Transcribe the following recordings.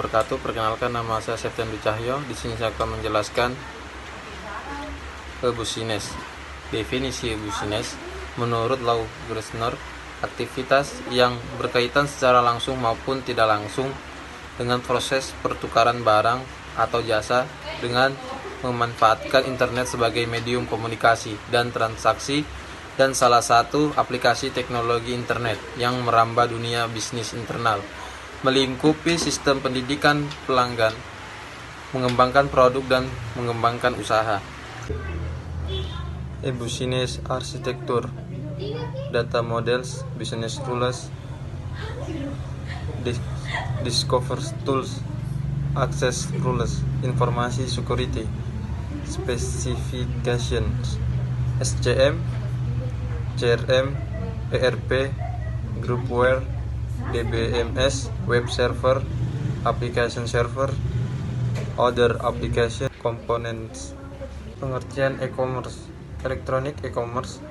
wabarakatuh. Perkenalkan, nama saya Septian Dwi Cahyo. Di sini saya akan menjelaskan e-business. Definisi e-business menurut Lau Gerstner, aktivitas yang berkaitan secara langsung maupun tidak langsung dengan proses pertukaran barang atau jasa dengan memanfaatkan internet sebagai medium komunikasi dan transaksi, dan salah satu aplikasi teknologi internet yang merambah dunia bisnis internal, melingkupi sistem pendidikan pelanggan, mengembangkan produk dan mengembangkan usaha. E-business arsitektur, data models, business rules, discover tools, access rules, informasi security, specifications, SCM, CRM, ERP, groupware, DBMS, web server, application server, other application components. Pengertian e-commerce. Elektronik e-commerce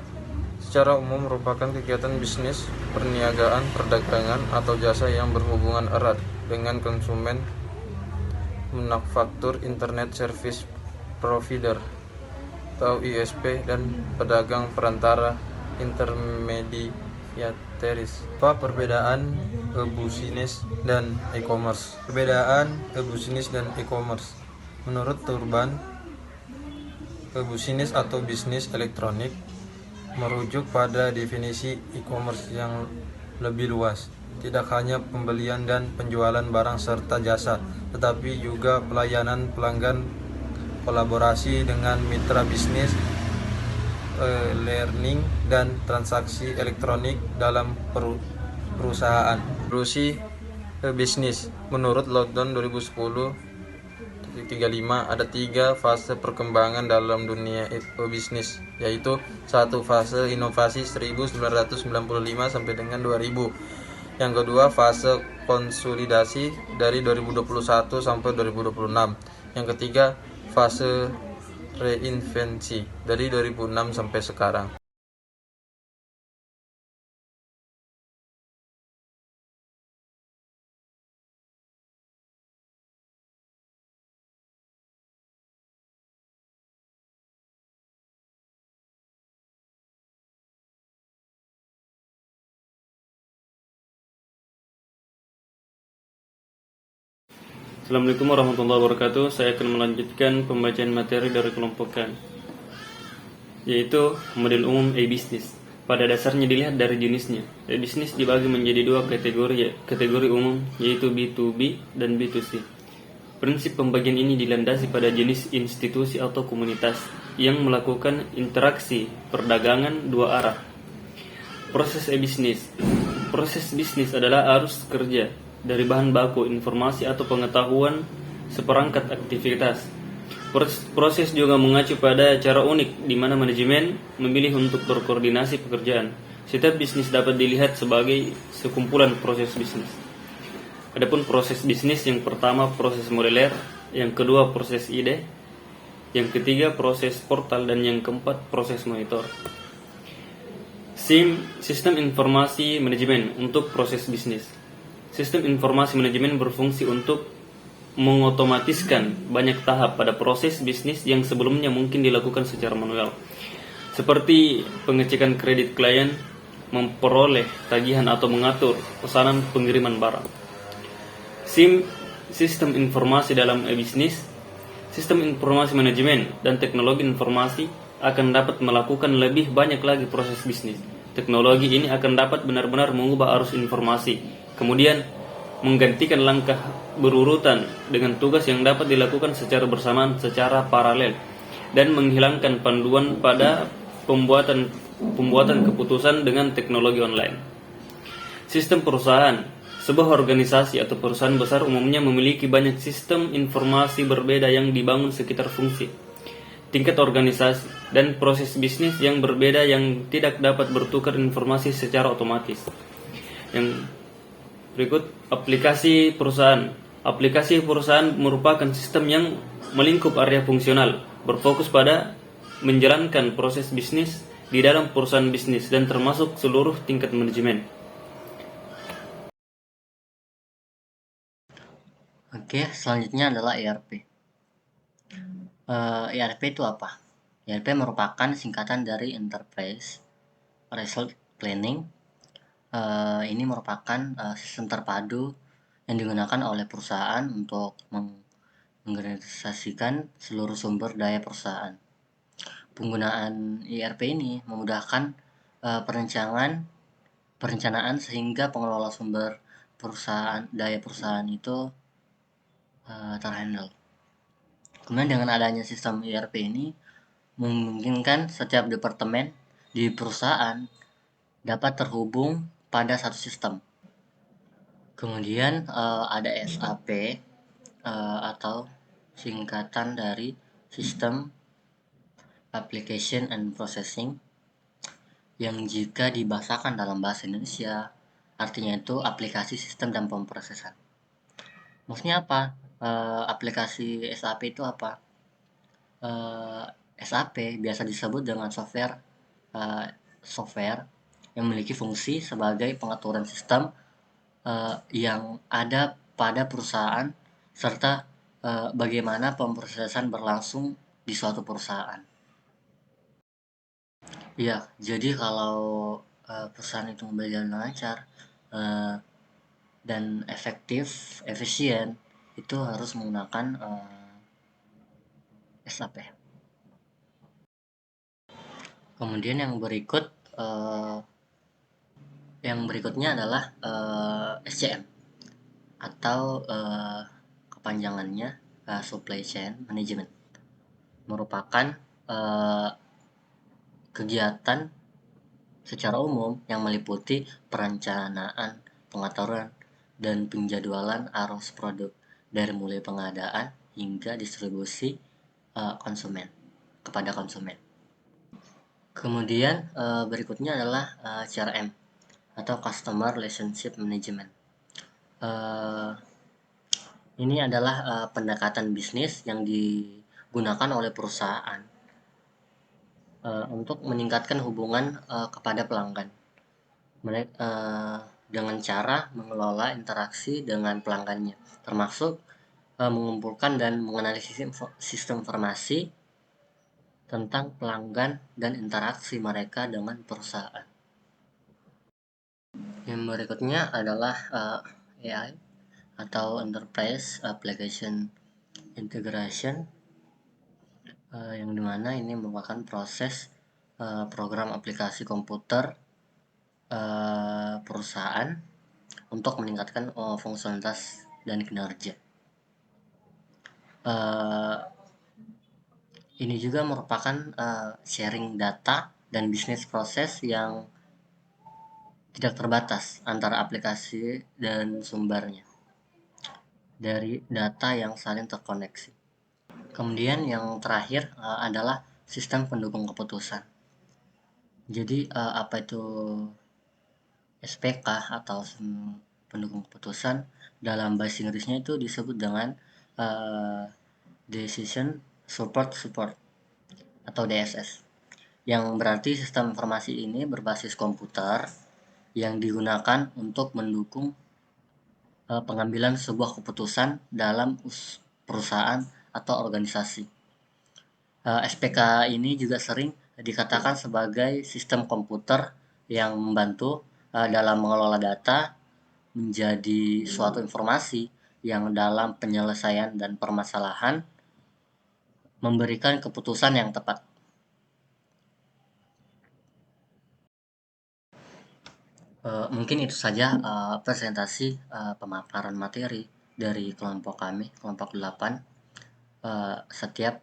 secara umum merupakan kegiatan bisnis, perniagaan, perdagangan, atau jasa yang berhubungan erat dengan konsumen, manufaktur, internet service provider atau ISP, dan pedagang perantara intermediaries. Apa perbedaan e-business dan e-commerce? Perbedaan e-business dan e-commerce. Menurut Turban, e-business atau bisnis elektronik merujuk pada definisi e-commerce yang lebih luas, tidak hanya pembelian dan penjualan barang serta jasa, tetapi juga pelayanan pelanggan, kolaborasi dengan mitra bisnis, learning, dan transaksi elektronik dalam perusahaan. Evolusi bisnis. Menurut London 2010-35, ada 3 fase perkembangan dalam dunia bisnis, yaitu 1. Fase inovasi 1995 sampai dengan 2000. Yang kedua, fase konsolidasi dari 2021 sampai 2026. Yang ketiga, fase reinvensi dari 2006 sampai sekarang. Assalamualaikum warahmatullahi wabarakatuh. Saya akan melanjutkan pembacaan materi dari kelompokan, yaitu model umum e-business. Pada dasarnya dilihat dari jenisnya. E-business dibagi menjadi 2 kategori umum, yaitu B2B dan B2C. Prinsip pembagian ini dilandasi pada jenis institusi atau komunitas yang melakukan interaksi perdagangan 2 arah. Proses e-business. Proses bisnis adalah arus kerja dari bahan baku, informasi atau pengetahuan seperangkat aktivitas. Proses juga mengacu pada cara unik di mana manajemen memilih untuk berkoordinasi pekerjaan. Setiap bisnis dapat dilihat sebagai sekumpulan proses bisnis. Adapun proses bisnis, yang pertama proses modeler, yang kedua proses ide, yang ketiga proses portal, dan yang keempat proses monitor. Sistem informasi manajemen untuk proses bisnis. Sistem informasi manajemen berfungsi untuk mengotomatiskan banyak tahap pada proses bisnis yang sebelumnya mungkin dilakukan secara manual, seperti pengecekan kredit klien, memperoleh tagihan, atau mengatur pesanan pengiriman barang. Sistem informasi dalam e-bisnis. Sistem informasi manajemen dan teknologi informasi akan dapat melakukan lebih banyak lagi proses bisnis. Teknologi ini akan dapat benar-benar mengubah arus informasi, kemudian menggantikan langkah berurutan dengan tugas yang dapat dilakukan secara bersamaan secara paralel, dan menghilangkan panduan pada pembuatan keputusan dengan teknologi online. Sistem perusahaan. Sebuah organisasi atau perusahaan besar umumnya memiliki banyak sistem informasi berbeda yang dibangun sekitar fungsi, tingkat organisasi, dan proses bisnis yang berbeda yang tidak dapat bertukar informasi secara otomatis. Yang berikut, aplikasi perusahaan. Aplikasi perusahaan merupakan sistem yang melingkup area fungsional, berfokus pada menjalankan proses bisnis di dalam perusahaan bisnis dan termasuk seluruh tingkat manajemen. Oke, selanjutnya adalah ERP. ERP itu apa? ERP merupakan singkatan dari Enterprise Resource Planning. Ini merupakan sistem terpadu yang digunakan oleh perusahaan untuk mengorganisasikan seluruh sumber daya perusahaan. Penggunaan ERP ini memudahkan perencanaan sehingga pengelola sumber daya perusahaan itu terhandle. Kemudian dengan adanya sistem ERP ini memungkinkan setiap departemen di perusahaan dapat terhubung pada satu sistem. Kemudian ada SAP atau singkatan dari System Application and Processing, yang jika dibahasakan dalam bahasa Indonesia artinya itu aplikasi sistem dan pemrosesan. Maksudnya apa? Aplikasi SAP itu apa? SAP biasa disebut dengan software yang memiliki fungsi sebagai pengaturan sistem yang ada pada perusahaan serta bagaimana pemrosesan berlangsung di suatu perusahaan. Ya, jadi kalau perusahaan itu berjalan lancar dan efisien, itu harus menggunakan SAP. Kemudian yang berikutnya adalah SCM atau kepanjangannya Supply Chain Management, merupakan kegiatan secara umum yang meliputi perencanaan, pengaturan, dan penjadwalan arus produk dari mulai pengadaan hingga distribusi kepada konsumen. Kemudian berikutnya adalah CRM atau Customer Relationship Management. Ini adalah pendekatan bisnis yang digunakan oleh perusahaan untuk meningkatkan hubungan kepada pelanggan. Dengan cara mengelola interaksi dengan pelanggannya, termasuk mengumpulkan dan menganalisis sistem informasi tentang pelanggan dan interaksi mereka dengan perusahaan. Yang berikutnya adalah AI atau Enterprise Application Integration, yang dimana ini merupakan proses program aplikasi komputer perusahaan untuk meningkatkan fungsionalitas dan kinerja. Ini juga merupakan sharing data dan bisnis proses yang tidak terbatas antara aplikasi dan sumbernya dari data yang saling terkoneksi. Kemudian yang terakhir adalah sistem pendukung keputusan. Jadi apa itu SPK atau pendukung keputusan? Dalam bahasa Inggrisnya itu disebut dengan Decision Support atau DSS, yang berarti sistem informasi ini berbasis komputer yang digunakan untuk mendukung pengambilan sebuah keputusan dalam perusahaan atau organisasi. SPK ini juga sering dikatakan sebagai sistem komputer yang membantu dalam mengelola data menjadi suatu informasi yang dalam penyelesaian dan permasalahan memberikan keputusan yang tepat. Mungkin itu saja presentasi pemaparan materi dari kelompok kami, kelompok 8. Setiap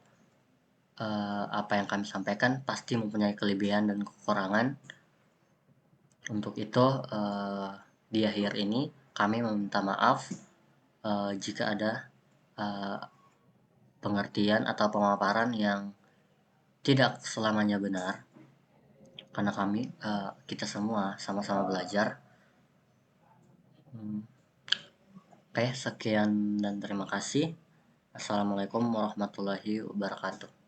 apa yang kami sampaikan pasti mempunyai kelebihan dan kekurangan. Untuk itu di akhir ini kami meminta maaf jika ada pengertian atau pemaparan yang tidak selamanya benar, karena kita semua sama-sama belajar. Oke, sekian dan terima kasih. Assalamualaikum warahmatullahi wabarakatuh.